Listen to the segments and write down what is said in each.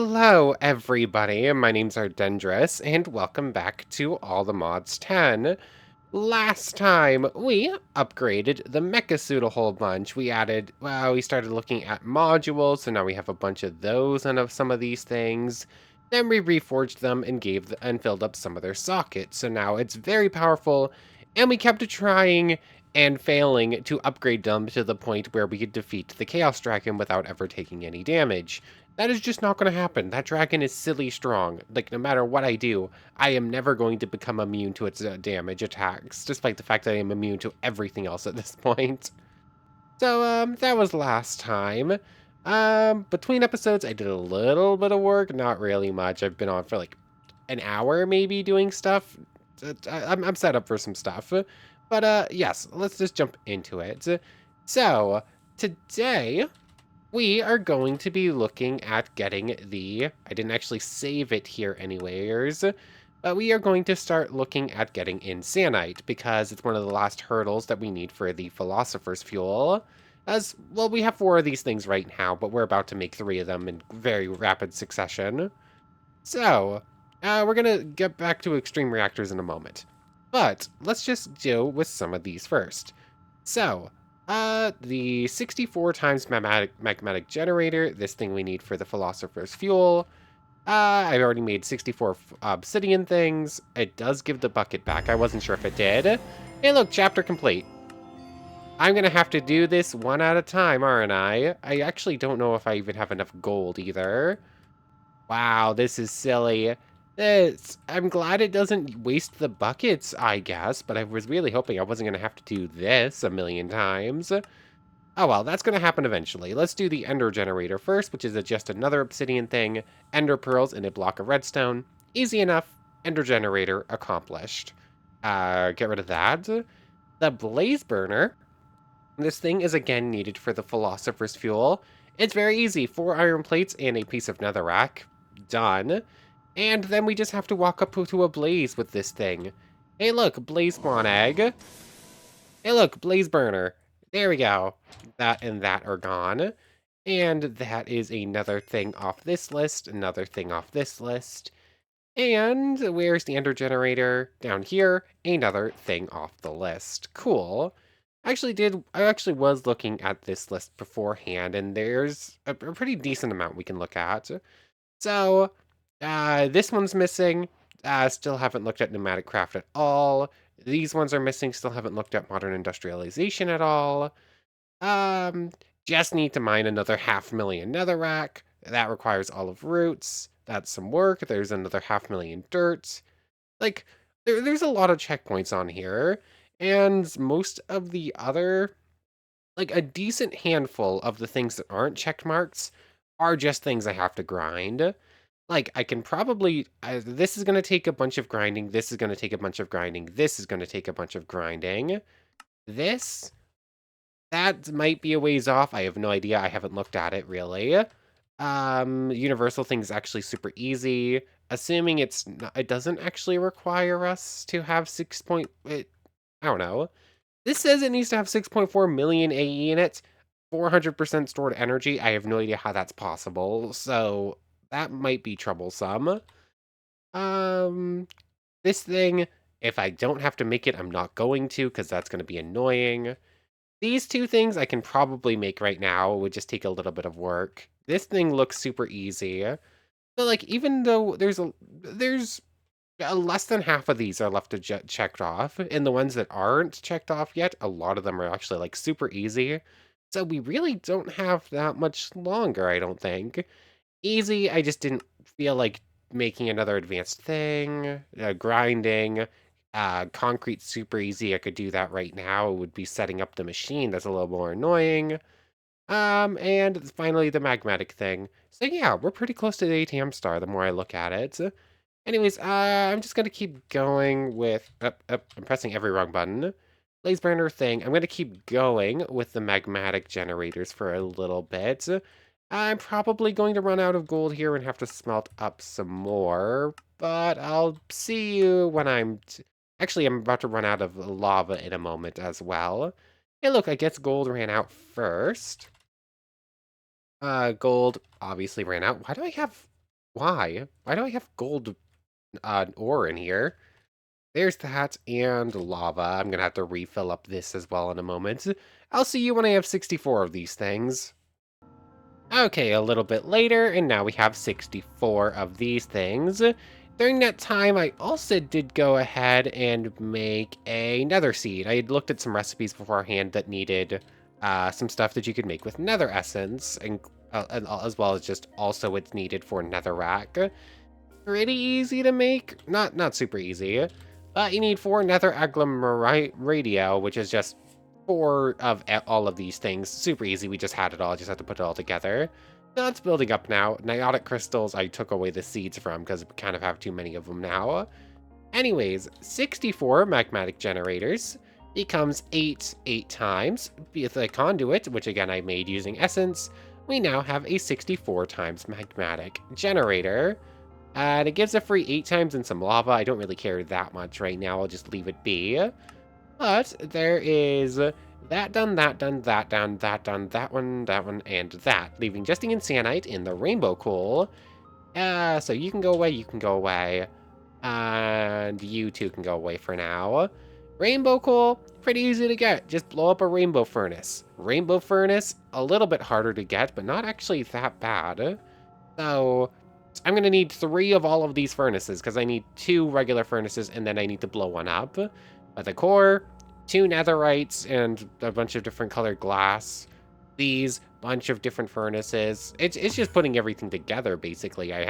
Hello, everybody. My name's Ardendris, and welcome back to All the Mods 10. Last time, we upgraded the mecha suit a whole bunch. We started looking at modules, so now we have a bunch of those and of some of these things. Then we reforged them and and filled up some of their sockets, so now it's very powerful, and we kept trying and failing to upgrade them to the point where we could defeat the Chaos Dragon without ever taking any damage. That is just not going to happen. That dragon is silly strong. Like, no matter what I do, I am never going to become immune to its damage attacks, despite the fact that I am immune to everything else at this point. So, that was last time. Between episodes, I did a little bit of work, not really much. I've been on for like an hour, maybe, doing stuff. I'm set up for some stuff. But, yes, let's just jump into it. So, today, we are going to be looking at getting I didn't actually save it here anyways, but we are going to start looking at getting Insanite because it's one of the last hurdles that we need for the Philosopher's Fuel. As, well, we have 4 of these things right now, but we're about to make 3 of them in very rapid succession. So, we're gonna get back to extreme reactors in a moment. But, let's just deal with some of these first. So, the 64 times magmatic generator, this thing we need for the Philosopher's Fuel. I've already made 64 obsidian things. It does give the bucket back. I wasn't sure if it did. Hey, look, chapter complete. I'm gonna have to do this one at a time, aren't I? I actually don't know if I even have enough gold either. Wow, this is silly. I'm glad it doesn't waste the buckets, I guess, but I was really hoping I wasn't going to have to do this a million times. Oh well, that's going to happen eventually. Let's do the ender generator first, which is just another obsidian thing. Ender pearls and a block of redstone. Easy enough. Ender generator accomplished. Get rid of that. The blaze burner. This thing is again needed for the philosopher's fuel. It's very easy. 4 iron plates and a piece of netherrack. Done. And then we just have to walk up to a blaze with this thing. Hey look, blaze spawn egg. Hey look, blaze burner. There we go. That and that are gone. And that is another thing off this list, another thing off this list. And where's the ender generator? Down here, another thing off the list. Cool. I actually was looking at this list beforehand, and there's a pretty decent amount we can look at. So, this one's missing. Still haven't looked at pneumatic craft at all. These ones are missing. Still haven't looked at modern industrialization at all. Um, just need to mine another 500,000 netherrack. That requires olive roots. That's some work. There's another 500,000 dirt. Like, there's a lot of checkpoints on here. And most of the other, like a decent handful of the things that aren't checked marks are just things I have to grind. Like, I can probably, this is going to take a bunch of grinding, this is going to take a bunch of grinding, this is going to take a bunch of grinding. This, that might be a ways off. I have no idea. I haven't looked at it, really. Universal thing's actually super easy. Assuming it doesn't actually require us to have I don't know. This says it needs to have 6.4 million AE in it, 400% stored energy. I have no idea how that's possible, so that might be troublesome. Um, this thing, if I don't have to make it, I'm not going to, because that's going to be annoying. These 2 things I can probably make right now. It would just take a little bit of work. This thing looks super easy. But, like, even though there's less than half of these are left to checked off, and the ones that aren't checked off yet, a lot of them are actually, like, super easy. So we really don't have that much longer, I don't think. Easy, I just didn't feel like making another advanced thing. Grinding. Concrete, super easy. I could do that right now. It would be setting up the machine. That's a little more annoying. And finally, the magmatic thing. So yeah, we're pretty close to the ATM star the more I look at it. Anyways, I'm just gonna keep going with, I'm pressing every wrong button. Blaze burner thing. I'm gonna keep going with the magmatic generators for a little bit. I'm probably going to run out of gold here and have to smelt up some more, but I'll see you when actually, I'm about to run out of lava in a moment as well. Hey, look, I guess gold ran out first. Gold obviously ran out. Why do I have Why? Why do I have gold ore in here? There's that, and lava. I'm gonna have to refill up this as well in a moment. I'll see you when I have 64 of these things. Okay, a little bit later, and now we have 64 of these things. During that time, I also did go ahead and make a nether seed. I had looked at some recipes beforehand that needed some stuff that you could make with nether essence, and as well as just also it's needed for netherrack. Pretty easy to make. Not super easy. But you need 4 nether agglomerate radio, which is just 4 of all of these things. Super easy. We just had it all. Just have to put it all together. So it's building up now. Niotic crystals, I took away the seeds from because we kind of have too many of them now. Anyways, 64 magmatic generators becomes 8 times. With a conduit, which again I made using essence, we now have a 64 times magmatic generator. And it gives a free 8 times and some lava. I don't really care that much right now. I'll just leave it be. But there is that done, that done, that done, that done, that one, and that. Leaving just the insanite in the rainbow coal. So you can go away, you can go away. And you two can go away for now. Rainbow coal, pretty easy to get. Just blow up a rainbow furnace. Rainbow furnace, a little bit harder to get, but not actually that bad. So I'm going to need 3 of all of these furnaces because I need 2 regular furnaces and then I need to blow one up. But the core, 2 netherites and a bunch of different colored glass. These bunch of different furnaces. It's just putting everything together basically. I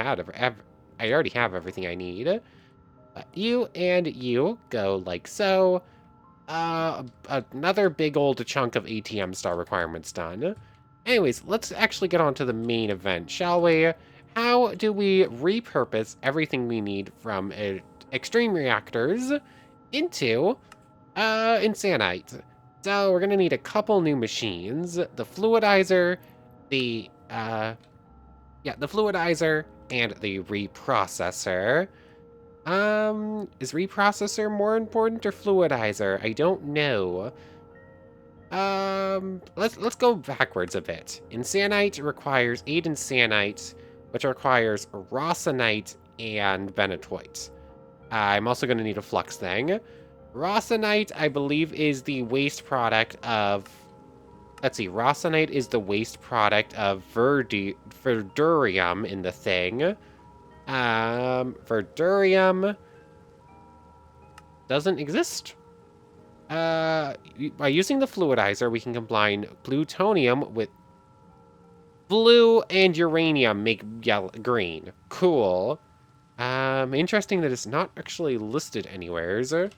already have everything I need. But you and you go like so. Another big old chunk of ATM star requirements done. Anyways, let's actually get on to the main event, shall we? How do we repurpose everything we need from extreme reactors into insanite? So we're gonna need a couple new machines: the fluidizer, the fluidizer, and the reprocessor. Is reprocessor more important or fluidizer? I don't know. Let's go backwards a bit. Insanite requires 8 insanite, which requires rossonite and benitoite. I'm also going to need a flux thing. Rossonite, I believe, is the waste product of... Let's see, rossonite is the waste product of verdurium in the thing. Verdurium doesn't exist. By using the fluidizer, we can combine plutonium with blue and uranium, make green. Cool. Interesting that it's not actually listed anywhere, is there?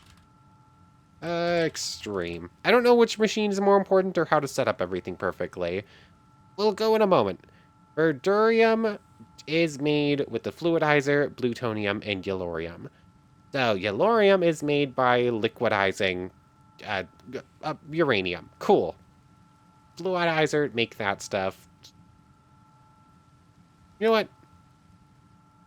Extreme. I don't know which machine is more important or how to set up everything perfectly. We'll go in a moment. Verdurium is made with the fluidizer, plutonium, and yellorium. So, yellorium is made by liquidizing uh, uranium. Cool. Fluidizer, make that stuff. You know what?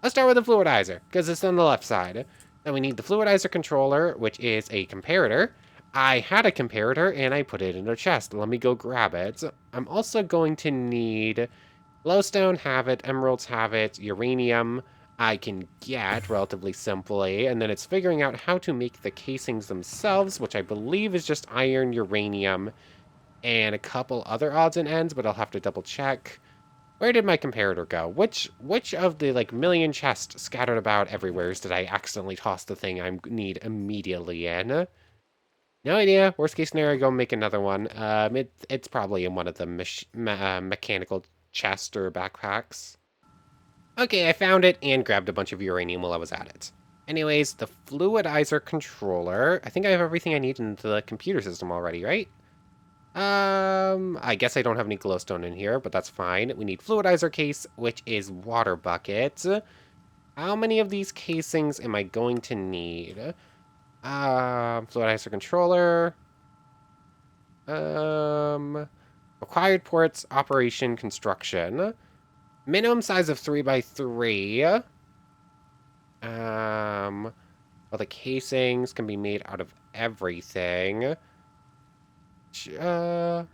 Let's start with the fluidizer, because it's on the left side. Then we need the fluidizer controller, which is a comparator. I had a comparator, and I put it in a chest. Let me go grab it. I'm also going to need glowstone, have it, emeralds, have it, uranium, I can get relatively simply, and then it's figuring out how to make the casings themselves, which I believe is just iron, uranium, and a couple other odds and ends, but I'll have to double check. Where did my comparator go? Which of the, like, million chests scattered about everywhere did I accidentally toss the thing I need immediately in? No idea. Worst case scenario, go make another one. It's probably in one of the mechanical chests or backpacks. Okay, I found it and grabbed a bunch of uranium while I was at it. Anyways, the fluidizer controller. I think I have everything I need in the computer system already, right? I guess I don't have any glowstone in here, but that's fine. We need fluidizer case, which is water bucket. How many of these casings am I going to need? Fluidizer controller. Required ports, operation, construction. Minimum size of 3 by 3. Well, the casings can be made out of everything. Oh,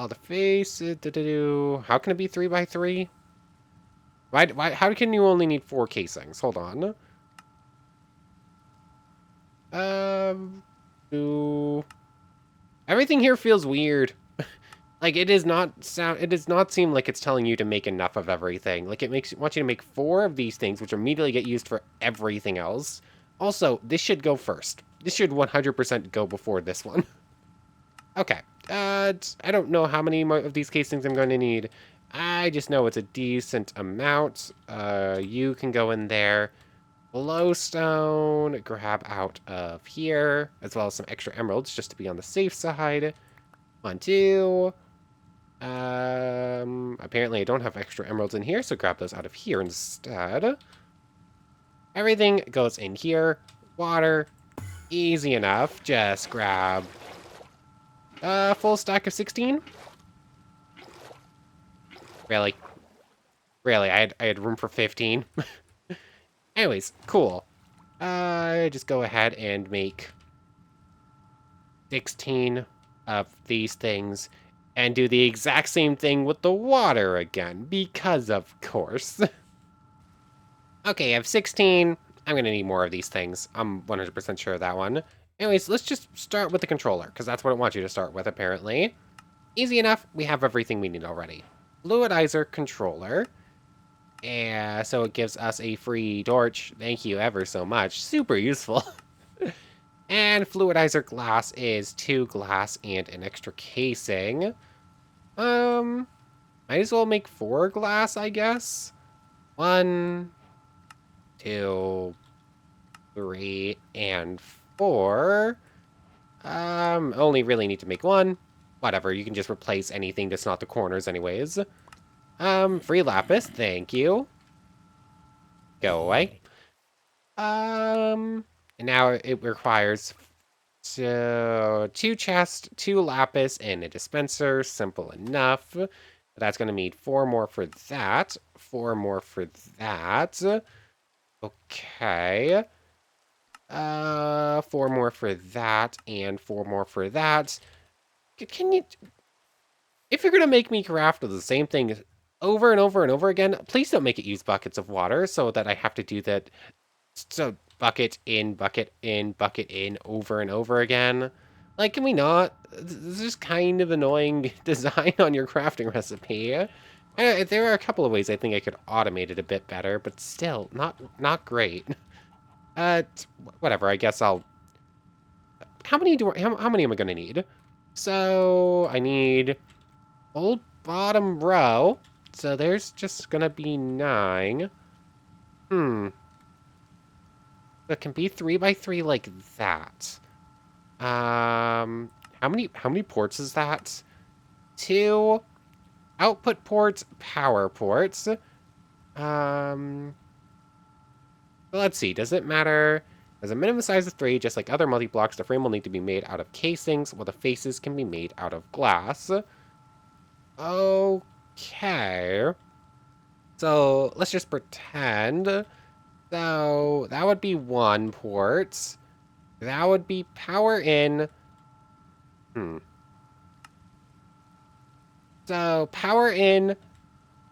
the face. How can it be 3 by 3? How can you only need 4 casings? Hold on. Do... Everything here feels weird. Like, it does not seem like it's telling you to make enough of everything. Like, wants you to make 4 of these things, which immediately get used for everything else. Also, this should go first. This should 100% go before this one. Okay. I don't know how many more of these casings I'm going to need. I just know it's a decent amount. You can go in there. Glowstone, grab out of here, as well as some extra emeralds just to be on the safe side. 1, 2. Apparently I don't have extra emeralds in here, so grab those out of here instead. Everything goes in here. Water, easy enough. Just grab a full stack of 16. Really? Really, I had room for 15. Anyways, cool. Just go ahead and make 16 of these things and do the exact same thing with the water again, because of course. Okay, I have 16. I'm gonna need more of these things. I'm 100% sure of that one. Anyways, let's just start with the controller, because that's what it wants you to start with, apparently. Easy enough, we have everything we need already. Fluidizer controller. And so it gives us a free torch. Thank you ever so much. Super useful. And fluidizer glass is 2 glass and an extra casing. Might as well make 4 glass, I guess. 1, 2, 3, and 4. Only really need to make 1. Whatever, you can just replace anything that's not the corners anyways. Free lapis, thank you. Go away. And now it requires 2 chests, 2 lapis, and a dispenser. Simple enough. That's going to need 4 more for that. 4 more for that. Okay. 4 more for that, and 4 more for that. Can you... If you're going to make me craft the same thing over and over and over again, please don't make it use buckets of water so that I have to do that. So bucket in, bucket in, bucket in over and over again. Like, can we not? This is just kind of annoying design on your crafting recipe. There are a couple of ways I think I could automate it a bit better, but still, not great. Whatever, I guess I'll... how many am I gonna need? So, I need whole bottom row. So there's just gonna be 9. It can be 3 by 3 like that. How many ports is that? 2 output ports, power ports. Let's see. Does it matter? As a minimum size of 3, just like other multi-blocks, the frame will need to be made out of casings, while the faces can be made out of glass. Okay. So let's just pretend. So that would be 1 port. That would be power in. So power in,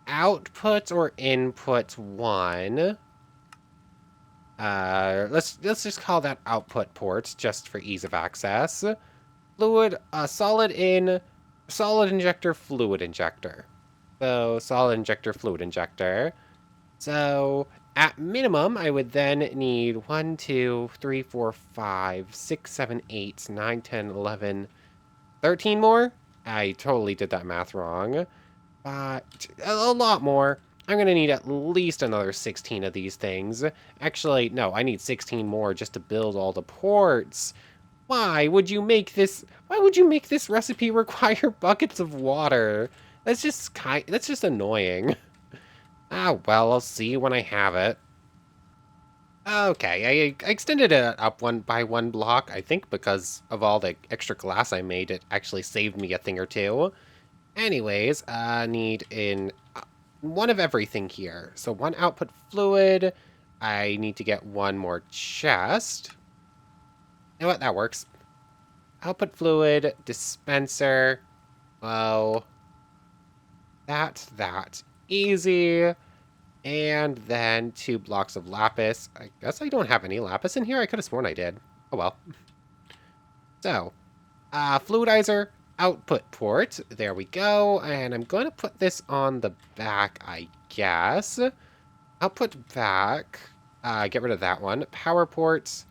output or input 1. Let's just call that output port just for ease of access. Fluid, solid in, solid injector, fluid injector. So solid injector, fluid injector. So at minimum, I would then need 1, 2, 3, 4, 5, 6, 7, 8, 9, 10, 11, 13 more. I totally did that math wrong. But a lot more. I'm going to need at least another 16 of these things. Actually, no, I need 16 more just to build all the ports. Why would you make this recipe require buckets of water? That's just annoying. Ah, well, I'll see when I have it. Okay, I extended it up 1 by 1 block, I think because of all the extra glass I made, it actually saved me a thing or 2. Anyways, need in 1 of everything here. So 1 output fluid. I need to get 1 more chest. You know what? That works. Output fluid, dispenser. Oh. That. Easy. And then 2 blocks of lapis. I guess I don't have any lapis in here. I could have sworn I did. Oh well. So, fluidizer output port. There we go. And I'm going to put this on the back, I guess. Output back. Get rid of that one. Power ports.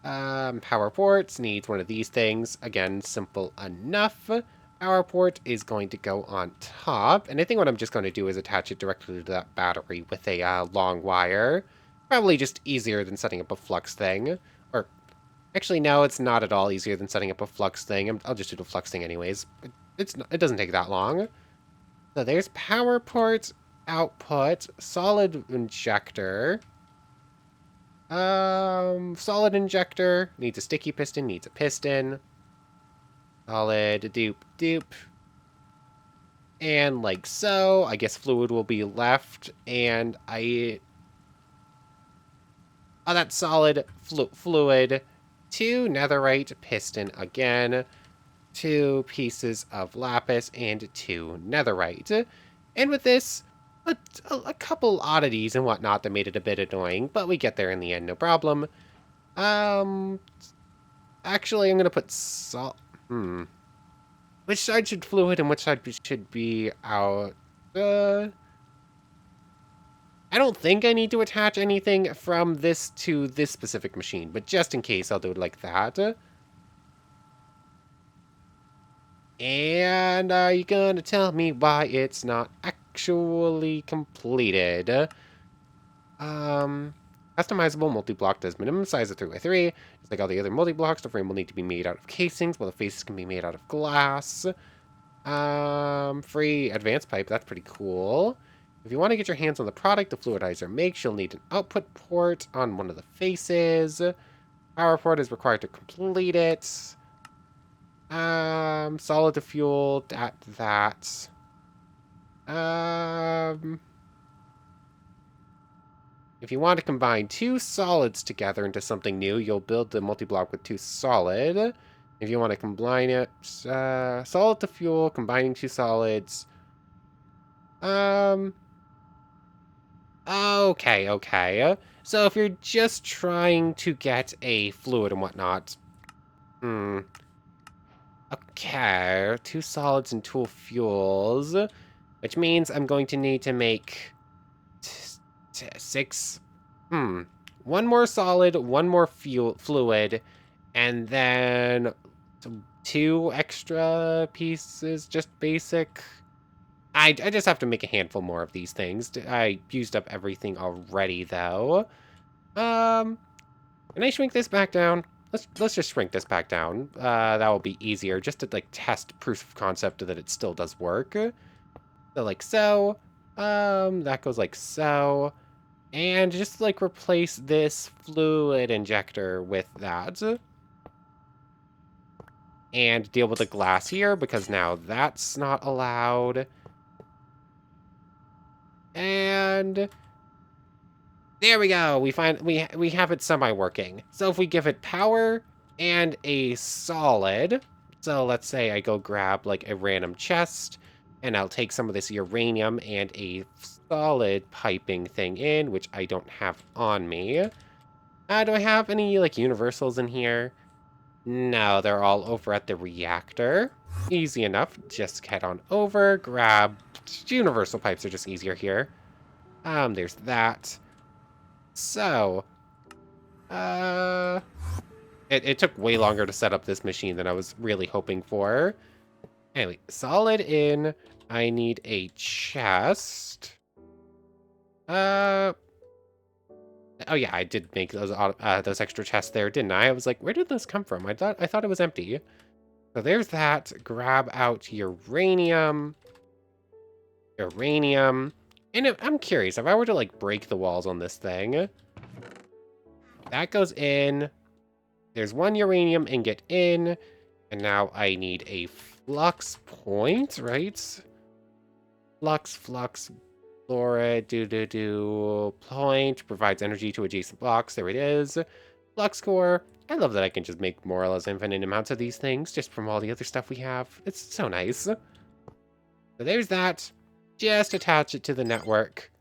Power ports needs one of these things. Again, simple enough. Power port is going to go on top. And I think what I'm just going to do is attach it directly to that battery with a long wire. Probably just easier than setting up a flux thing. Or, actually, no, it's not at all easier than setting up a flux thing. I'll just do the flux thing anyways. It doesn't take that long. So there's power port, output, solid injector. Solid injector needs a sticky piston, needs a piston. Solid doop. And like so, I guess fluid will be left, and oh, that's solid fluid. 2 netherite piston again. 2 pieces of lapis and 2 netherite. And with this, a couple oddities and whatnot that made it a bit annoying, but we get there in the end, no problem. Actually, I'm gonna put salt. Which side should fluid and which side should be out? I don't think I need to attach anything from this to this specific machine, but just in case, I'll do it like that. And are you gonna tell me why it's not actually completed? Customizable multi-block does minimum size of 3x3. Just like all the other multi-blocks, the frame will need to be made out of casings, while the faces can be made out of glass. Free advanced pipe, that's pretty cool. If you want to get your hands on the product the fluidizer makes, you'll need an output port on one of the faces. Power port is required to complete it. Solid to fuel, that. If you want to combine 2 solids together into something new, you'll build the multi-block with 2 solid. If you want to combine it, solid to fuel, combining 2 solids. Okay. So if you're just trying to get a fluid and whatnot, okay, 2 solids and 2 fuels, which means I'm going to need to make 6. 1 more solid, 1 more fluid, and then 2 extra pieces, just basic. I just have to make a handful more of these things. I used up everything already, though. Can I shrink this back down? Let's just shrink this back down. That will be easier, just to like test proof of concept that it still does work. So like so. That goes like so. And just like replace this fluid injector with that. And deal with the glass here, because now that's not allowed. And there we go. We have it semi-working. So if we give it power and a solid, so let's say I go grab like a random chest, and I'll take some of this uranium and a solid piping thing in, which I don't have on me. Do I have any like universals in here? No, they're all over at the reactor. Easy enough. Just head on over, grab universal pipes are just easier here. There's that. So, it took way longer to set up this machine than I was really hoping for. Anyway, solid in. I need a chest. Oh yeah, I did make those extra chests there, didn't I? I was like, where did this come from? I thought it was empty. So there's that. Grab out uranium. And I'm curious, if I were to like break the walls on this thing, that goes in. There's 1 uranium ingot in, and now I need a flux point, right? Flux, fluoride, point, provides energy to adjacent blocks. There it is. Flux core. I love that I can just make more or less infinite amounts of these things just from all the other stuff we have. It's so nice. So there's that. just attach it to the network.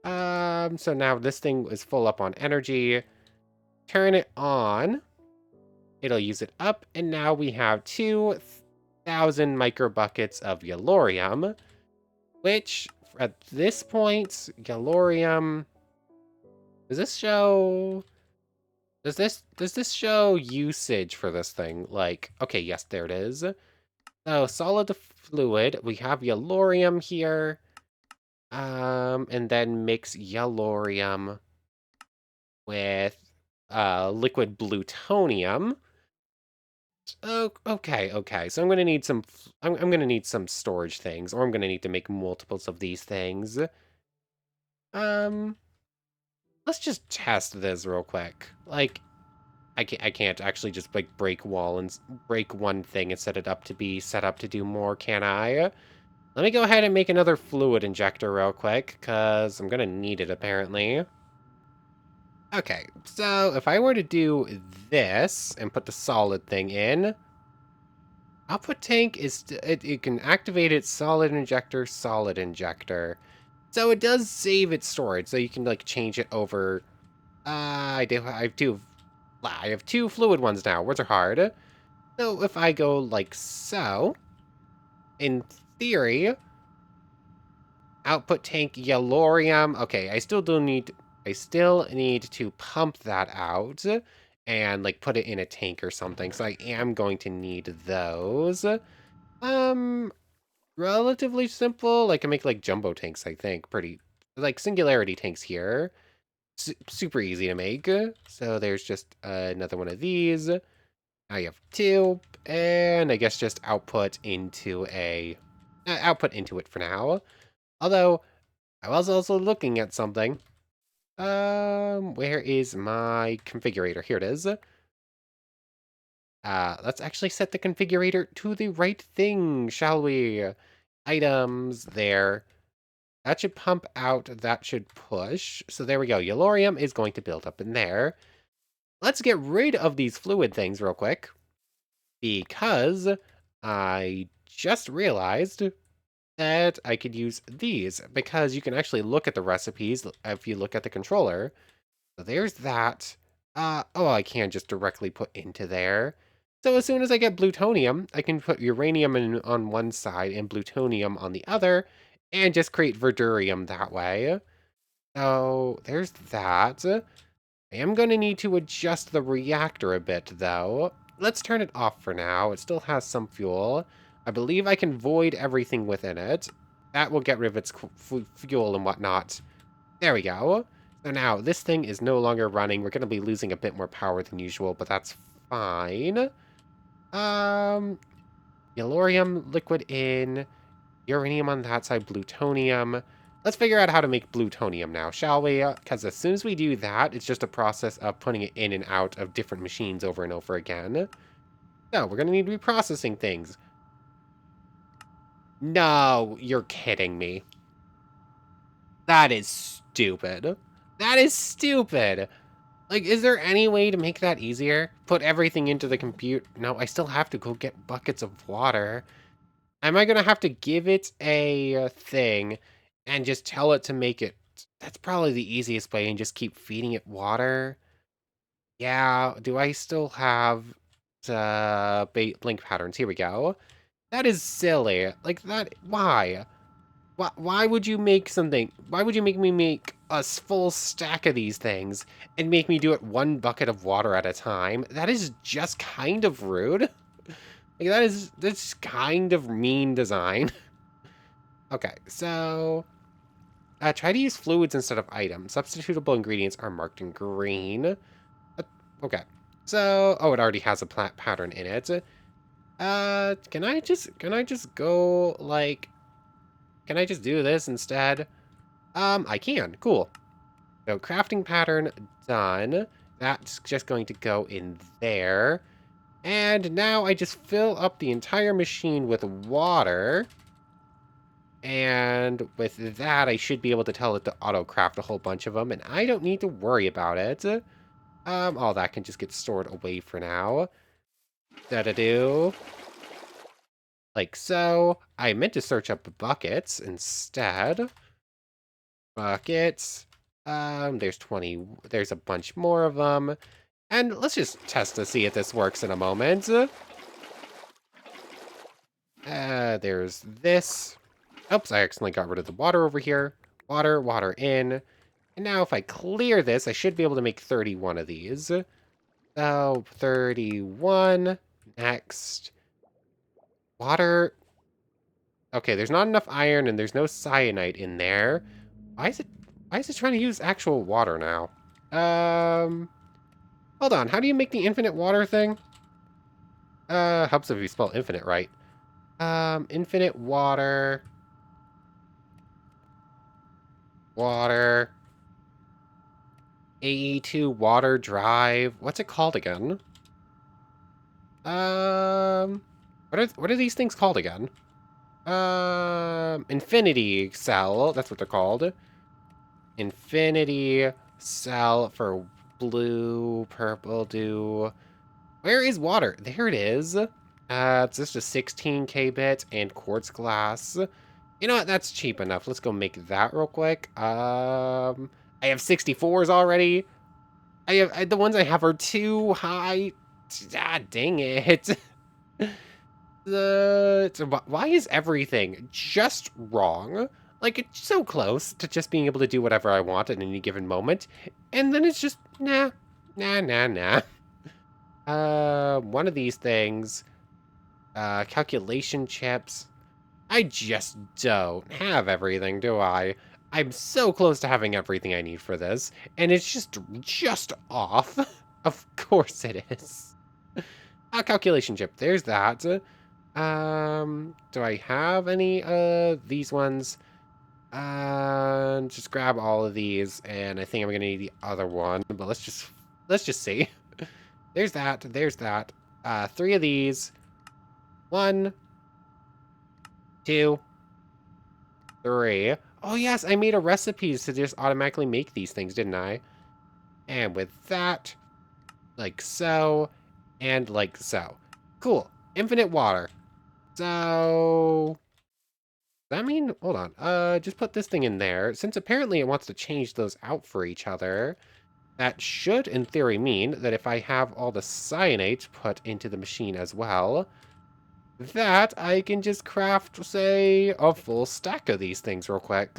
So now this thing is full up on energy. Turn it on. It'll use it up, and now we have 2,000 microbuckets of Yellorium, which at this point, Yellorium, does this show, does this show usage for this thing? Like, okay, yes, there it is. So solid to fluid, we have Yellorium here, and then mix Yellorium with liquid plutonium. Oh, okay. So I'm gonna need some. I'm gonna need some storage things, or I'm gonna need to make multiples of these things. Um, let's just test this real quick. Like, I can't actually just like break wall and break one thing and set it up to be set up to do more, can I? Let me go ahead and make another fluid injector real quick, cause I'm gonna need it apparently. Okay, so if I were to do this and put the solid thing in. Output tank is, it can activate its solid injector, solid injector. So it does save its storage, so you can like change it over. I have two fluid ones now. Words are hard. So if I go like so, in theory, output tank Yellorium. Okay, I still need to pump that out and like put it in a tank or something. So I am going to need those. Um, Relatively simple. I can make like jumbo tanks, I think. Pretty like singularity tanks here. Super easy to make. So there's just another one of these. Now you have two, and I guess just output into it for now. Although I was also looking at something. Where is my configurator? Here it is. Let's actually set the configurator to the right thing, shall we? Items there. That should pump out, that should push. So there we go. Yellorium is going to build up in there. Let's get rid of these fluid things real quick. Because I just realized that I could use these. Because you can actually look at the recipes if you look at the controller. So there's that. Oh, I can just directly put into there. So as soon as I get plutonium, I can put uranium on one side and plutonium on the other, and just create verdurium that way. So there's that. I am going to need to adjust the reactor a bit, though. Let's turn it off for now. It still has some fuel. I believe I can void everything within it. That will get rid of its fuel and whatnot. There we go. So now, this thing is no longer running. We're going to be losing a bit more power than usual, but that's fine. Yellorium liquid in, uranium on that side, plutonium. Let's figure out how to make plutonium now, shall we? Because as soon as we do that, it's just a process of putting it in and out of different machines over and over again. So, we're going to need reprocessing things. No, you're kidding me. That is stupid. That is stupid. Like, is there any way to make that easier? Put everything into the compute? No, I still have to go get buckets of water. Am I going to have to give it a thing and just tell it to make it? That's probably the easiest way and just keep feeding it water. Yeah, do I still have blink patterns? Here we go. That is silly. Like that, why? Why would you make something? Why would you make me make a full stack of these things and make me do it one bucket of water at a time? That is just kind of rude. Like that's kind of mean design. Okay, so try to use fluids instead of items. Substitutable ingredients are marked in green. Okay, so it already has a pattern in it. Can I just go like? Can I just do this instead? I can. Cool. So crafting pattern done. That's just going to go in there. And now I just fill up the entire machine with water. And with that, I should be able to tell it to auto-craft a whole bunch of them, and I don't need to worry about it. All that can just get stored away for now. Da-da-do. Like so. I meant to search up buckets instead. Buckets. There's 20. There's a bunch more of them. And let's just test to see if this works in a moment. There's this. Oops, I accidentally got rid of the water over here. Water, water in. And now if I clear this, I should be able to make 31 of these. So, 31. Next. Water. Okay, there's not enough iron and there's no cyanide in there. Why is it trying to use actual water now? Hold on. How do you make the infinite water thing? Helps if you spell infinite right. Infinite water. Water. AE2 water drive. What's it called again? What are these things called again? Infinity cell. That's what they're called. Infinity cell for blue, purple, do. Where is water? There it is. It's just a 16K bit and quartz glass. You know what? That's cheap enough. Let's go make that real quick. I have 64s already. The ones I have are too high. Ah, dang it. Why is everything just wrong? Like, it's so close to just being able to do whatever I want at any given moment. And then it's just, nah, nah, nah, nah. One of these things, calculation chips. I just don't have everything, do I? I'm so close to having everything I need for this, and it's just off. Of course it is. Calculation chip, there's that. Do I have any these ones? Just grab all of these, and I think I'm gonna need the other one, but let's just see. There's that, there's that. Three of these. 1, 2, 3. Oh yes, I made a recipe to just automatically make these things, didn't I? And with that, like so, and like so. Cool. Infinite water. So, does that mean, hold on, just put this thing in there. Since apparently it wants to change those out for each other, that should, in theory, mean that if I have all the cyanate put into the machine as well, that I can just craft, say, a full stack of these things real quick.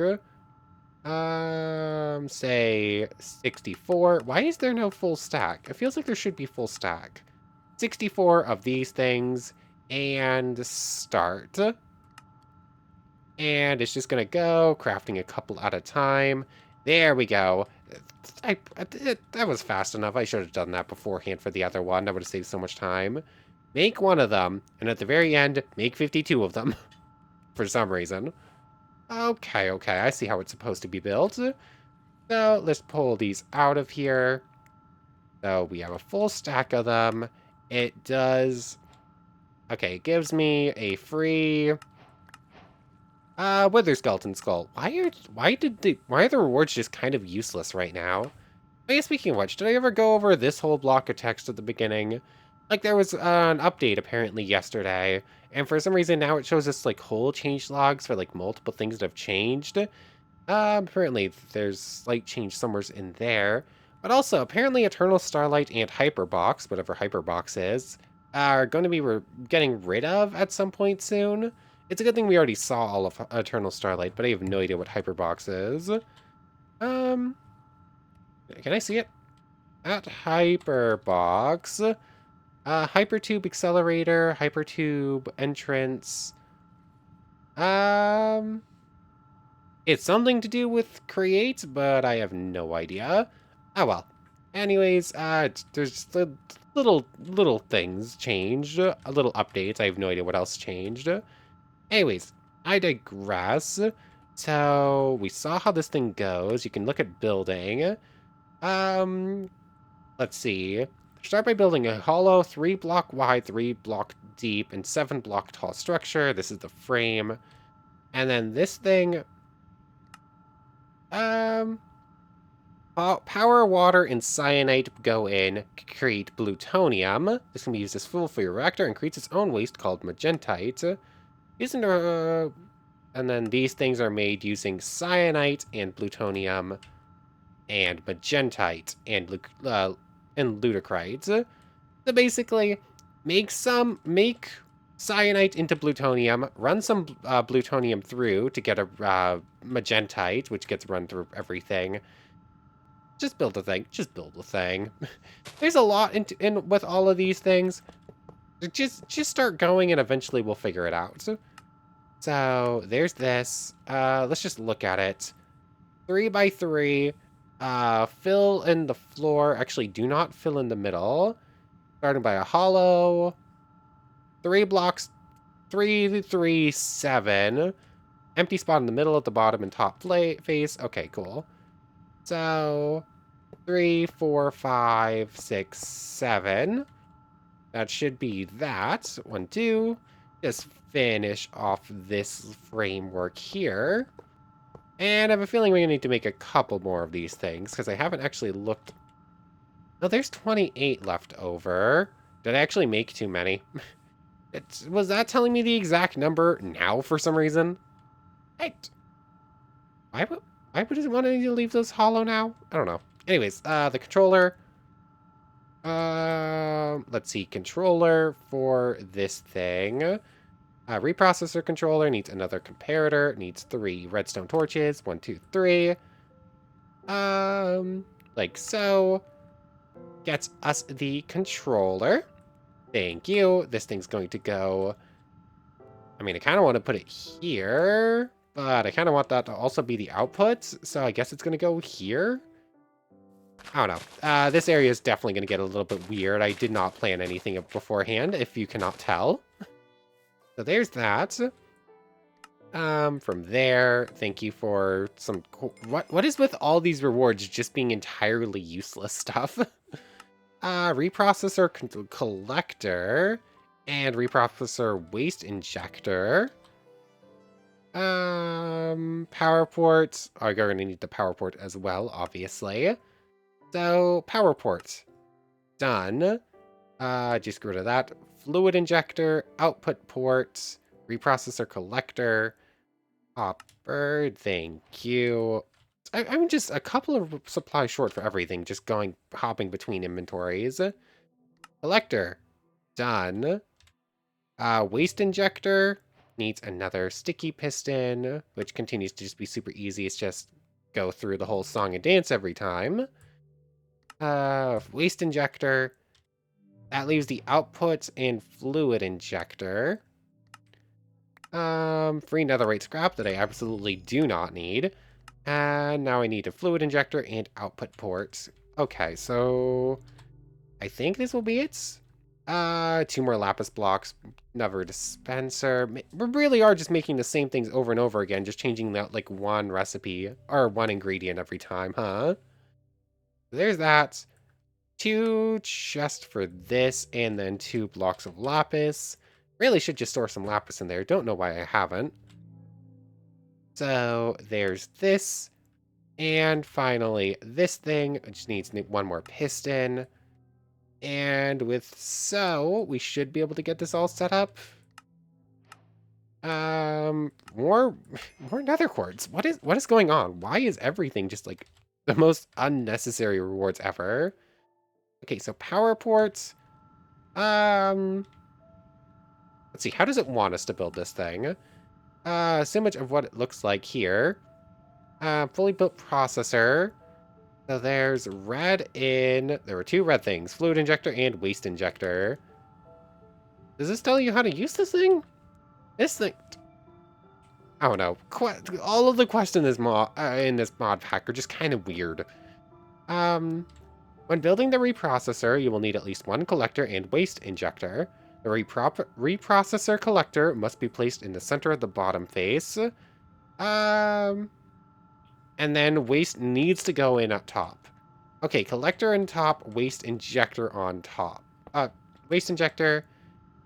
Say 64. Why is there no full stack? It feels like there should be full stack. 64 of these things and start. And it's just gonna go, crafting a couple at a time. There we go. That was fast enough. I should have done that beforehand for the other one. That would have saved so much time. Make one of them, and at the very end, make 52 of them. For some reason. Okay, okay, I see how it's supposed to be built. So, let's pull these out of here. So, we have a full stack of them. It does... Okay, it gives me a free... Wither skeleton skull. Why are the rewards just kind of useless right now? Oh yeah, speaking of which, did I ever go over this whole block of text at the beginning? Like, there was an update apparently yesterday, and for some reason now it shows us, like, whole change logs for, like, multiple things that have changed. Apparently there's slight change somewhere in there. But also, apparently Eternal Starlight and Hyperbox, whatever Hyperbox is, are going to be getting rid of at some point soon. It's a good thing we already saw all of Eternal Starlight, but I have no idea what Hyperbox is. Can I see it? At Hyperbox. Hypertube accelerator, hypertube entrance. It's something to do with create, but I have no idea. Oh well. Anyways, there's little things changed, little updates. I have no idea what else changed. Anyways, I digress. So we saw how this thing goes. You can look at building. Let's see. Start by building a hollow 3-block wide, 3-block deep, and 7-block tall structure. This is the frame. And then this thing, power, water, and cyanide go in, create plutonium. This can be used as fuel for your reactor and creates its own waste called magentite. Using and then these things are made using cyanite and plutonium and magentite and lutecrite. So basically, make cyanite into plutonium, run some plutonium through to get a magentite, which gets run through everything. Just build a thing. Just build a thing. There's a lot in with all of these things. Just start going, and eventually we'll figure it out. So there's this. Let's just look at it. 3 by 3. Fill in the floor. Actually, do not fill in the middle. Starting by a hollow. 3 blocks. 3, 3, 7. Empty spot in the middle at the bottom and top face. Okay, cool. So 3, 4, 5, 6, 7. That should be that. 1, 2. Just finish off this framework here. And I have a feeling we're going to need to make a couple more of these things, because I haven't actually looked. Oh, there's 28 left over. Did I actually make too many? Was that telling me the exact number now for some reason? Right. Why would it want to leave those hollow now? I don't know. Anyways, the controller. Let's see. Controller for this thing. Reprocessor controller needs another comparator. Needs 3 redstone torches. 1, 2, 3. Like so. Gets us the controller. Thank you. This thing's going to go. I mean, I kind of want to put it here, but I kind of want that to also be the output. So I guess it's going to go here. I don't know. This area is definitely going to get a little bit weird. I did not plan anything beforehand, if you cannot tell. So there's that. From there, thank you for some... What is with all these rewards just being entirely useless stuff? Reprocessor collector and reprocessor waste injector. Power port. Oh, you're going to need the power port as well, obviously. So, power port. Done. Just get rid of that. Fluid injector, output port, reprocessor collector, hopper, thank you. I'm just a couple of supplies short for everything, just hopping between inventories. Collector, done. Waste injector needs another sticky piston, which continues to just be super easy. It's just go through the whole song and dance every time. Waste injector. That leaves the output and fluid injector. Free netherite scrap that I absolutely do not need. And now I need a fluid injector and output ports. Okay, so I think this will be it. 2 more lapis blocks, another dispenser. We really are just making the same things over and over again, just changing that like one recipe or one ingredient every time, huh? There's that. 2 chests for this, and then 2 blocks of lapis. Really should just store some lapis in there. Don't know why I haven't. So there's this. And finally, this thing. It just needs 1 more piston. And with so, we should be able to get this all set up. More nether quartz. What is going on? Why is everything just like the most unnecessary rewards ever? Okay, so power ports. Let's see. How does it want us to build this thing? So much of what it looks like here. Fully built processor. So there's red in... There were 2 red things. Fluid injector and waste injector. Does this tell you how to use this thing? This thing... I don't know. All of the quests in this mod pack are just kind of weird. When building the reprocessor, you will need at least 1 collector and waste injector. The reprocessor collector must be placed in the center of the bottom face. And then waste needs to go in at top. Okay, collector in top, waste injector on top. Waste injector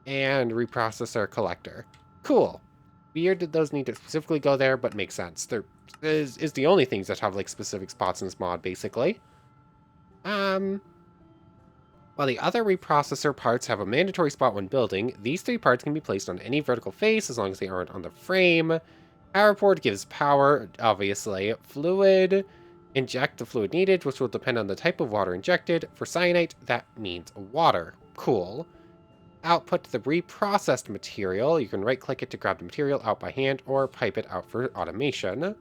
and reprocessor collector. Cool. Weird that those need to specifically go there, but makes sense. There is the only things that have like specific spots in this mod, basically. While the other reprocessor parts have a mandatory spot when building, these 3 parts can be placed on any vertical face as long as they aren't on the frame. Power port gives power, obviously. Fluid, inject the fluid needed, which will depend on the type of water injected. For cyanite, that means water. Cool. Output the reprocessed material. You can right-click it to grab the material out by hand or pipe it out for automation.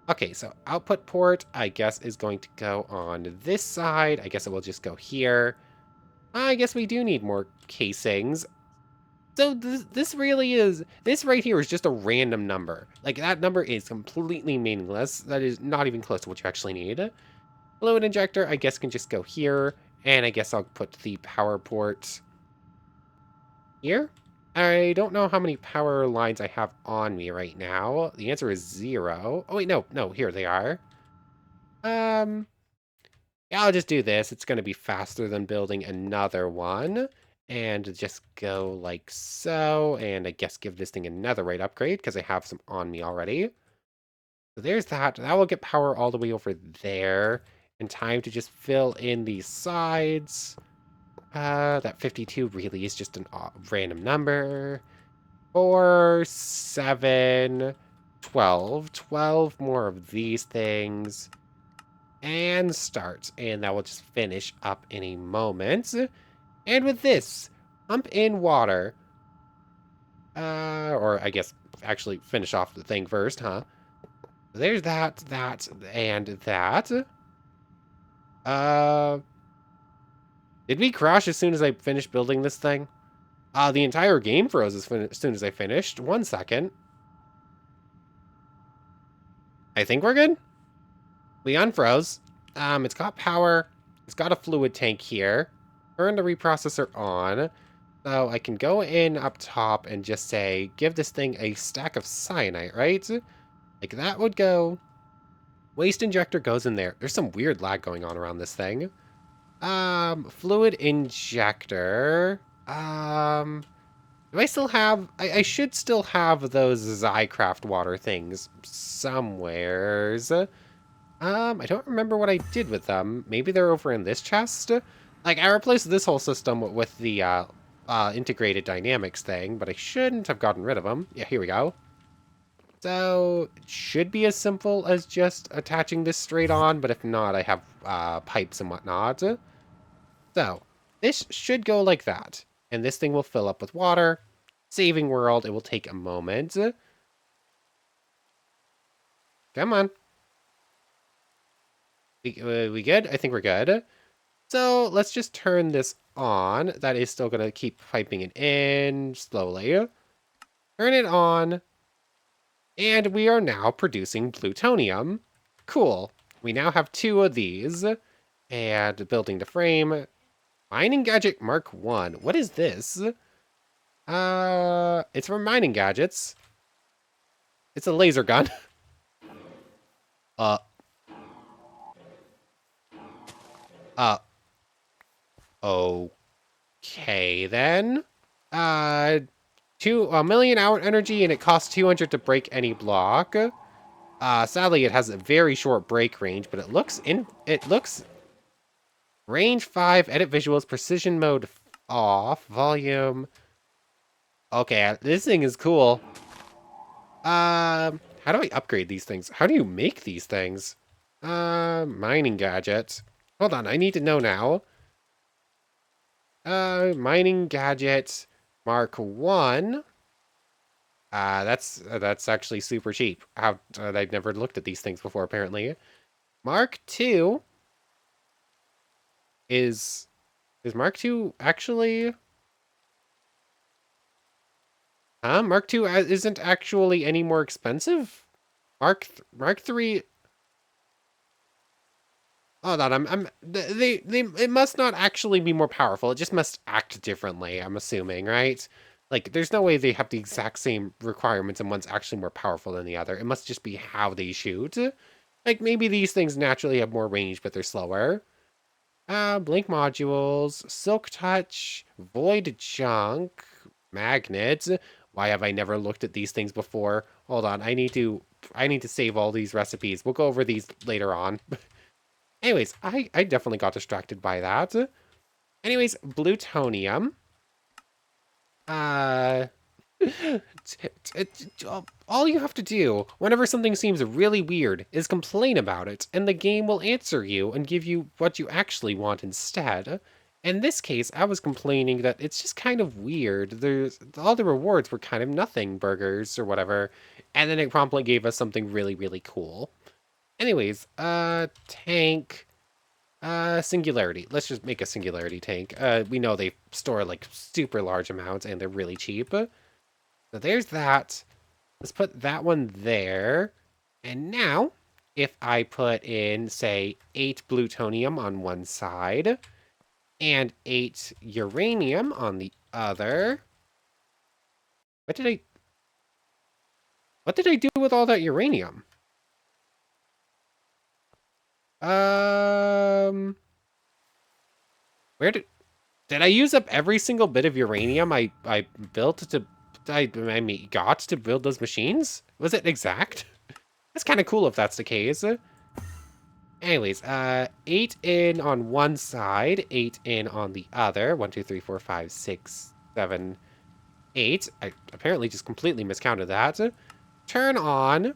Okay, so output port, I guess, is going to go on this side. I guess it will just go here. I guess we do need more casings. So this right here is just a random number. Like, that number is completely meaningless. That is not even close to what you actually need. Fluid injector, I guess, can just go here. And I guess I'll put the power port here. I don't know how many power lines I have on me right now. The answer is 0. Oh, wait, no, here they are. Yeah, I'll just do this. It's going to be faster than building another one. And just go like so. And I guess give this thing another rate upgrade because I have some on me already. So there's that. That will get power all the way over there. And time to just fill in these sides. That 52 really is just a random number. 4, 7, 12. 12 more of these things. And start. And that will just finish up in a moment. And with this, pump in water. Or I guess actually finish off the thing first, huh? There's that, and that. Uh, did we crash as soon as I finished building this thing? The entire game froze as soon as I finished. 1 second. I think we're good. We unfroze. It's got power. It's got a fluid tank here. Turn the reprocessor on. So I can go in up top and just say, give this thing a stack of cyanite, right? Like that would go. Waste injector goes in there. There's some weird lag going on around this thing. Fluid injector. Do I still have... I should still have those EvilCraft water things somewheres. I don't remember what I did with them. Maybe they're over in this chest? Like, I replaced this whole system with the, integrated dynamics thing, but I shouldn't have gotten rid of them. Yeah, here we go. So, it should be as simple as just attaching this straight on, but if not, I have, pipes and whatnot. So, this should go like that. And this thing will fill up with water. Saving world, it will take a moment. Come on. We good? I think we're good. So let's just turn this on. That is still going to keep piping it in slowly. Turn it on. And we are now producing plutonium. Cool. We now have 2 of these. And building the frame. Mining gadget Mark 1. What is this? It's for mining gadgets. It's a laser gun. uh. Okay, then. 1 million hour energy, and it costs 200 to break any block. Sadly, it has a very short break range, but it looks range 5, edit visuals, precision mode off, volume. Okay, this thing is cool. How do I upgrade these things? How do you make these things? Mining gadget. Hold on, I need to know now. Mining gadget Mark 1. That's actually super cheap. I've never looked at these things before, apparently. Mark 2 is Mark 2 actually... Huh? Mark 2 isn't actually any more expensive? Mark 3... Hold on, it must not actually be more powerful. It just must act differently, I'm assuming, right? Like, there's no way they have the exact same requirements and one's actually more powerful than the other. It must just be how they shoot. Like, maybe these things naturally have more range, but they're slower. Blink modules, silk touch, void junk, magnets. Why have I never looked at these things before? Hold on, I need to save all these recipes. We'll go over these later on. Anyways, I definitely got distracted by that. Anyways, plutonium. Uh, all you have to do whenever something seems really weird is complain about it, and the game will answer you and give you what you actually want instead. In this case, I was complaining that it's just kind of weird. There's all the rewards were kind of nothing burgers or whatever, and then it promptly gave us something really, really cool. Anyways, tank, singularity. Let's just make a singularity tank. We know they store like super large amounts and they're really cheap. So there's that. Let's put that one there. And now, if I put in, say, 8 plutonium on one side and 8 uranium on the other. What did I do with all that uranium? Um, where did I use up every single bit of uranium I built to got to build those machines? Was it exact? That's kind of cool if that's the case. Anyways, 8 in on one side, 8 in on the other. 1, 2, 3, 4, 5, 6, 7, 8. I apparently just completely miscounted that. Turn on,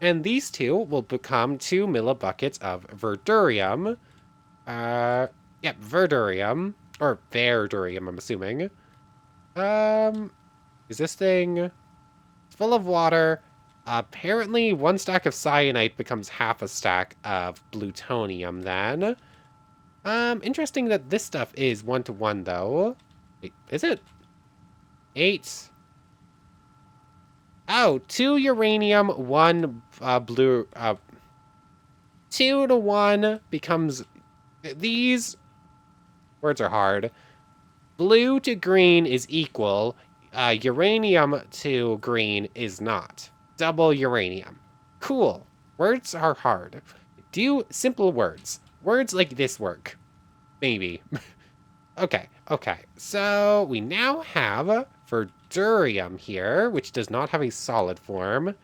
and these two will become 2 millibuckets of verdurium. Yeah, verdurium. Or verdurium, I'm assuming. Is this thing... It's full of water. Apparently, 1 stack of cyanite becomes half a stack of plutonium then. Interesting that this stuff is 1-to-1 though. Wait, is it? 8. Oh, 2 uranium, 1 blue, 2-to-1 becomes... These words are hard. Blue to green is equal. Uranium to green is not. Double uranium. Cool. Words are hard. Do simple words. Words like this work. Maybe. Okay. So we now have verdurium here, which does not have a solid form.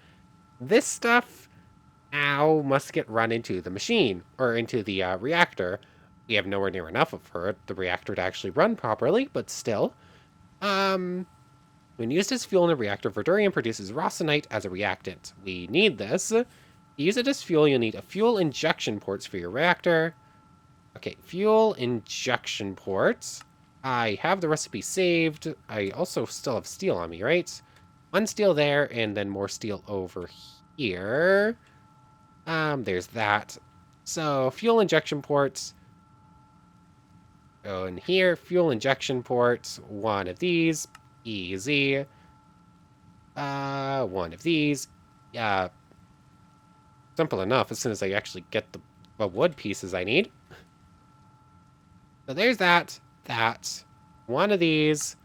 This stuff now must get run into the machine, or into the reactor. We have nowhere near enough of the reactor to actually run properly, but still. When used as fuel in a reactor, verdurium produces rosinite as a reactant. We need this. To use it as fuel, you'll need a fuel injection ports for your reactor. Okay, fuel injection ports. I have the recipe saved. I also still have steel on me, right? 1 steel there, and then more steel over here. There's that. So, fuel injection ports. Go in here, fuel injection ports. 1 of these. Easy. 1 of these. Yeah. Simple enough as soon as I actually get the wood pieces I need. So there's that. 1 of these.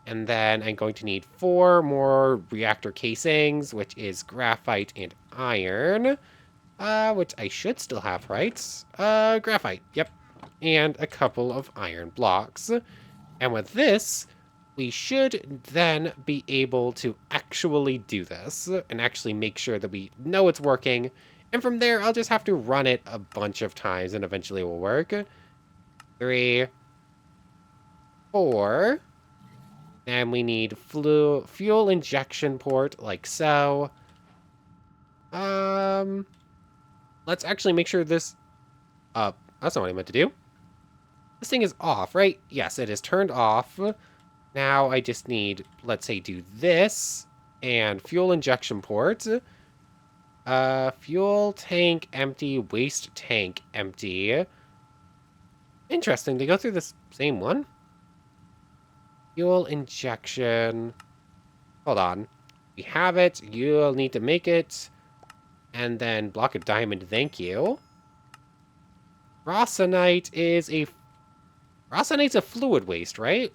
And then I'm going to need 4 more reactor casings, which is graphite and iron. Which I should still have, right? Graphite, yep. And a couple of iron blocks. And with this, we should then be able to actually do this and actually make sure that we know it's working. And from there, I'll just have to run it a bunch of times and eventually it will work. 3, 4. Then we need fuel injection port like so. Let's actually make sure this... that's not what I meant to do. This thing is off, right? Yes, it is turned off. Now I just need, let's say, do this. And fuel injection port. Fuel tank empty, waste tank empty. Interesting, they go through the same one? Fuel injection. Hold on. We have it. You'll need to make it. And then block of diamond, thank you. Rosinite is a... Rosinite's a fluid waste, right?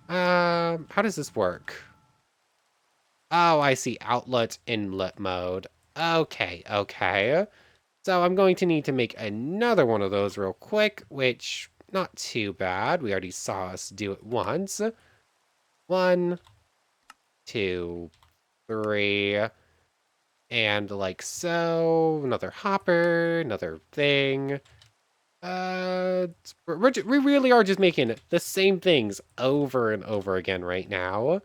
How does this work? Oh, I see. Outlet, inlet mode. Okay. So I'm going to need to make another one of those real quick, which, not too bad. We already saw us do it once. 1, 2, 3... And like so, another hopper, another thing. We really are just making the same things over and over again right now.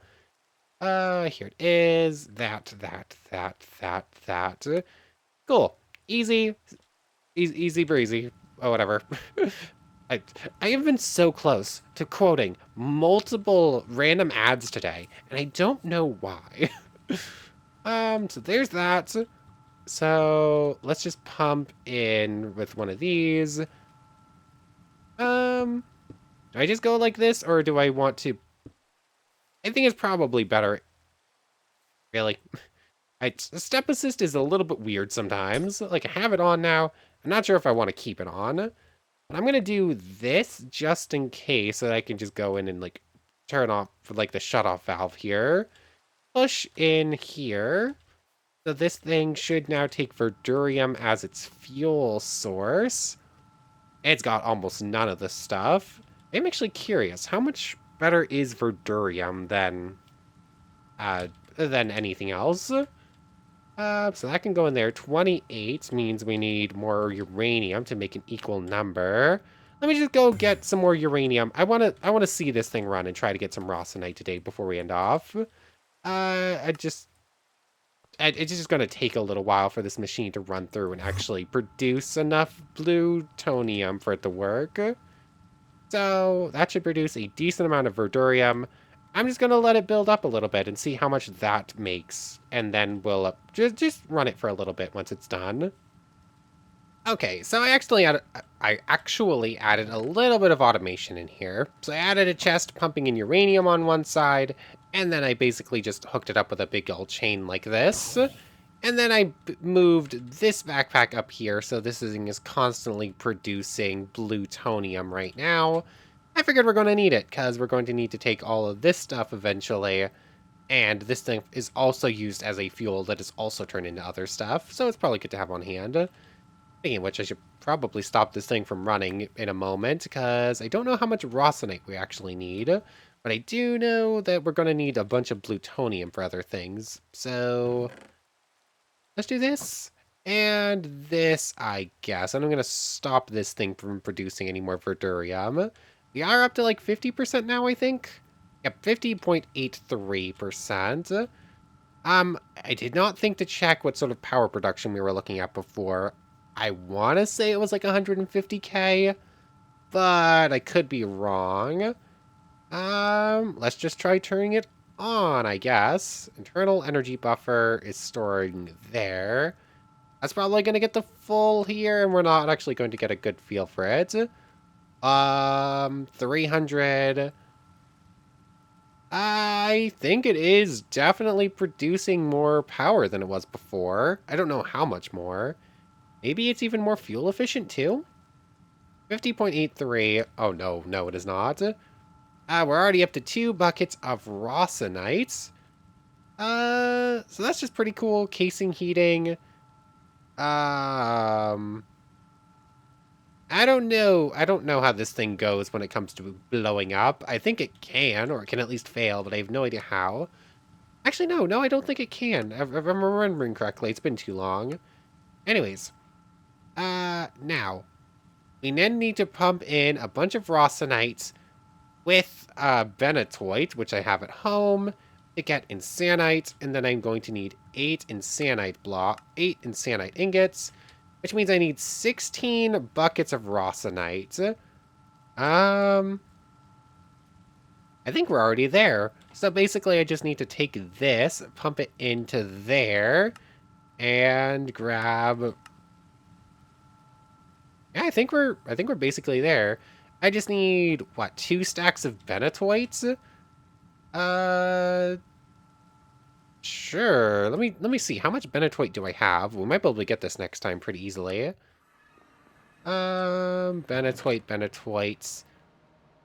Here it is. That. Cool. Easy breezy. Oh, whatever. I, I have been so close to quoting multiple random ads today, and I don't know why. So there's that. So let's just pump in with one of these. Do I just go like this, or do I want to? I think it's probably better, really. Step assist is a little bit weird sometimes. Like, I have it on now. I'm not sure if I want to keep it on. But I'm going to do this just in case so that I can just go in and, like, turn off, like, the shut-off valve here. Push in here. So this thing should now take Verdurium as its fuel source. It's got almost none of this stuff. I'm actually curious, how much better is Verdurium than anything else? So that can go in there. 28 means we need more uranium to make an equal number. Let me just go get some more uranium. I wanna see this thing run and try to get some Rossonite today before we end off. It's just gonna take a little while for this machine to run through and actually produce enough plutonium for it to work. So that should produce a decent amount of verdurium. I'm just going to let it build up a little bit and see how much that makes. And then we'll just run it for a little bit once it's done. Okay, so I actually added a little bit of automation in here. So I added a chest pumping in uranium on one side, and then I basically just hooked it up with a big old chain like this. And then I moved this backpack up here, so this thing is constantly producing plutonium right now. I figured we're going to need it, because we're going to need to take all of this stuff eventually, and this thing is also used as a fuel that is also turned into other stuff, so it's probably good to have on hand. Speaking of which, I should probably stop this thing from running in a moment, because I don't know how much Rossonite we actually need, but I do know that we're going to need a bunch of plutonium for other things, so let's do this. And this, I guess. And I'm going to stop this thing from producing any more verdurium. We are up to like 50% now, I think. Yep, 50.83%. I did not think to check what sort of power production we were looking at before. I want to say it was like 150k, but I could be wrong. Let's just try turning it on, I guess. Internal energy buffer is storing there. That's probably going to get the full here, and we're not actually going to get a good feel for it. 300. I think it is definitely producing more power than it was before. I don't know how much more. Maybe it's even more fuel efficient too? 50.83. Oh, no, it is not. We're already up to 2 buckets of Rossonite. So that's just pretty cool. Casing heating. I don't know. I don't know how this thing goes when it comes to blowing up. I think it can, or it can at least fail, but I have no idea how. Actually, no, I don't think it can. If I'm remembering correctly, it's been too long. Anyways, now, we then need to pump in a bunch of Rossonite with, Benatoite, which I have at home, to get Insanite, and then I'm going to need 8 Insanite ingots, which means I need 16 buckets of Rossonite. I think we're already there. So basically, I just need to take this, pump it into there, and grab... Yeah, I think we're basically there. I just need, what, 2 stacks of Benatoites? Sure. Let me see. How much Benatoite do I have? We might be able to get this next time pretty easily. Benatoites.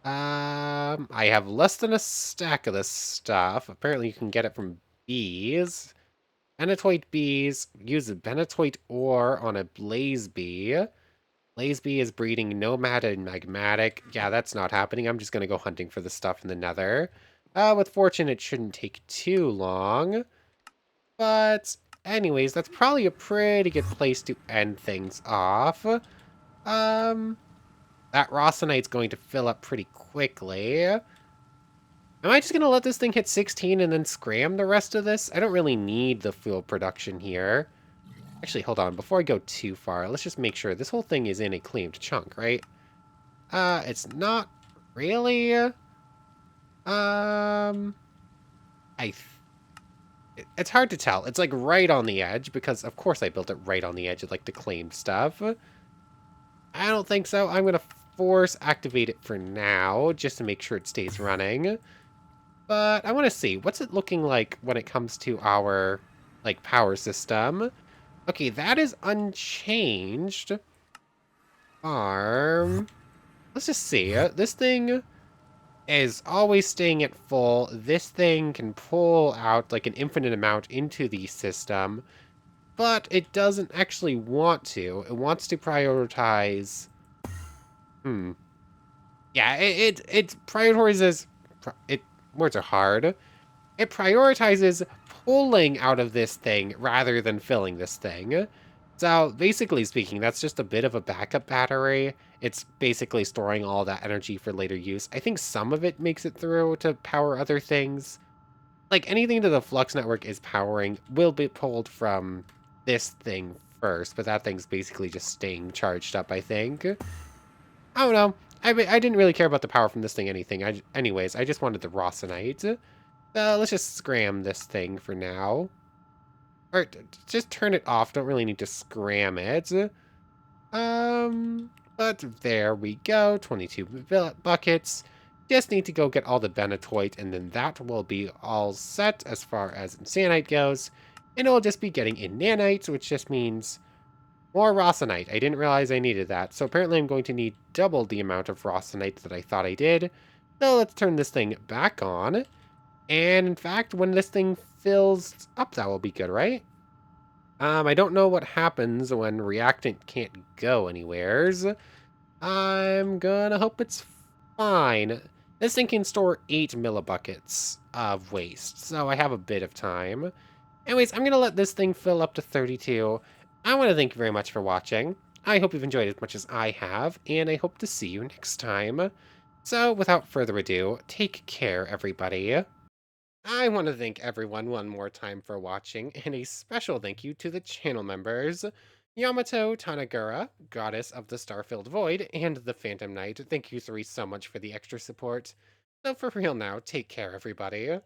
I have less than a stack of this stuff. Apparently you can get it from bees. Benatoite bees. Use a Benatoite ore on a blaze bee. Blaze bee is breeding nomad and magmatic. Yeah, that's not happening. I'm just gonna go hunting for the stuff in the nether. With fortune, it shouldn't take too long. But anyways, that's probably a pretty good place to end things off. That Rossonite's going to fill up pretty quickly. Am I just going to let this thing hit 16 and then scram the rest of this? I don't really need the fuel production here. Actually, hold on. Before I go too far, let's just make sure this whole thing is in a claimed chunk, right? It's not really. I it's hard to tell. It's like right on the edge because of course I built it right on the edge of like the claimed stuff. I don't think so. I'm gonna force activate it for now just to make sure it stays running. But I want to see what's it looking like when it comes to our like power system. Okay, that is unchanged. Farm. Let's just see. This thing is always staying at full. This thing can pull out like an infinite amount into the system, but it doesn't actually want to. It wants to prioritize. Yeah, it prioritizes. It words are hard. It prioritizes pulling out of this thing rather than filling this thing. So basically speaking, that's just a bit of a backup battery. It's basically storing all that energy for later use. I think some of it makes it through to power other things. Like anything that the Flux network is powering will be pulled from this thing first, but that thing's basically just staying charged up, I think. I don't know. I didn't really care about the power from this thing anyways, I just wanted the Rossonite. Let's just scram this thing for now. Or just turn it off. Don't really need to scram it. But there we go. 22 buckets. Just need to go get all the Benetoit, and then that will be all set as far as Insanite goes. And it'll just be getting in Nanite, which just means more Rossonite. I didn't realize I needed that, so apparently I'm going to need double the amount of Rossonite that I thought I did. So let's turn this thing back on. And in fact, when this thing fills up, that will be good, right? I don't know what happens when Reactant can't go anywheres. I'm gonna hope it's fine. This thing can store 8 millibuckets of waste, so I have a bit of time. Anyways, I'm gonna let this thing fill up to 32. I want to thank you very much for watching. I hope you've enjoyed as much as I have, and I hope to see you next time. So, without further ado, take care, everybody. I want to thank everyone one more time for watching, and a special thank you to the channel members, Yamato Tanagura, Goddess of the Starfilled Void, and the Phantom Knight. Thank you three so much for the extra support. So for real now, take care everybody.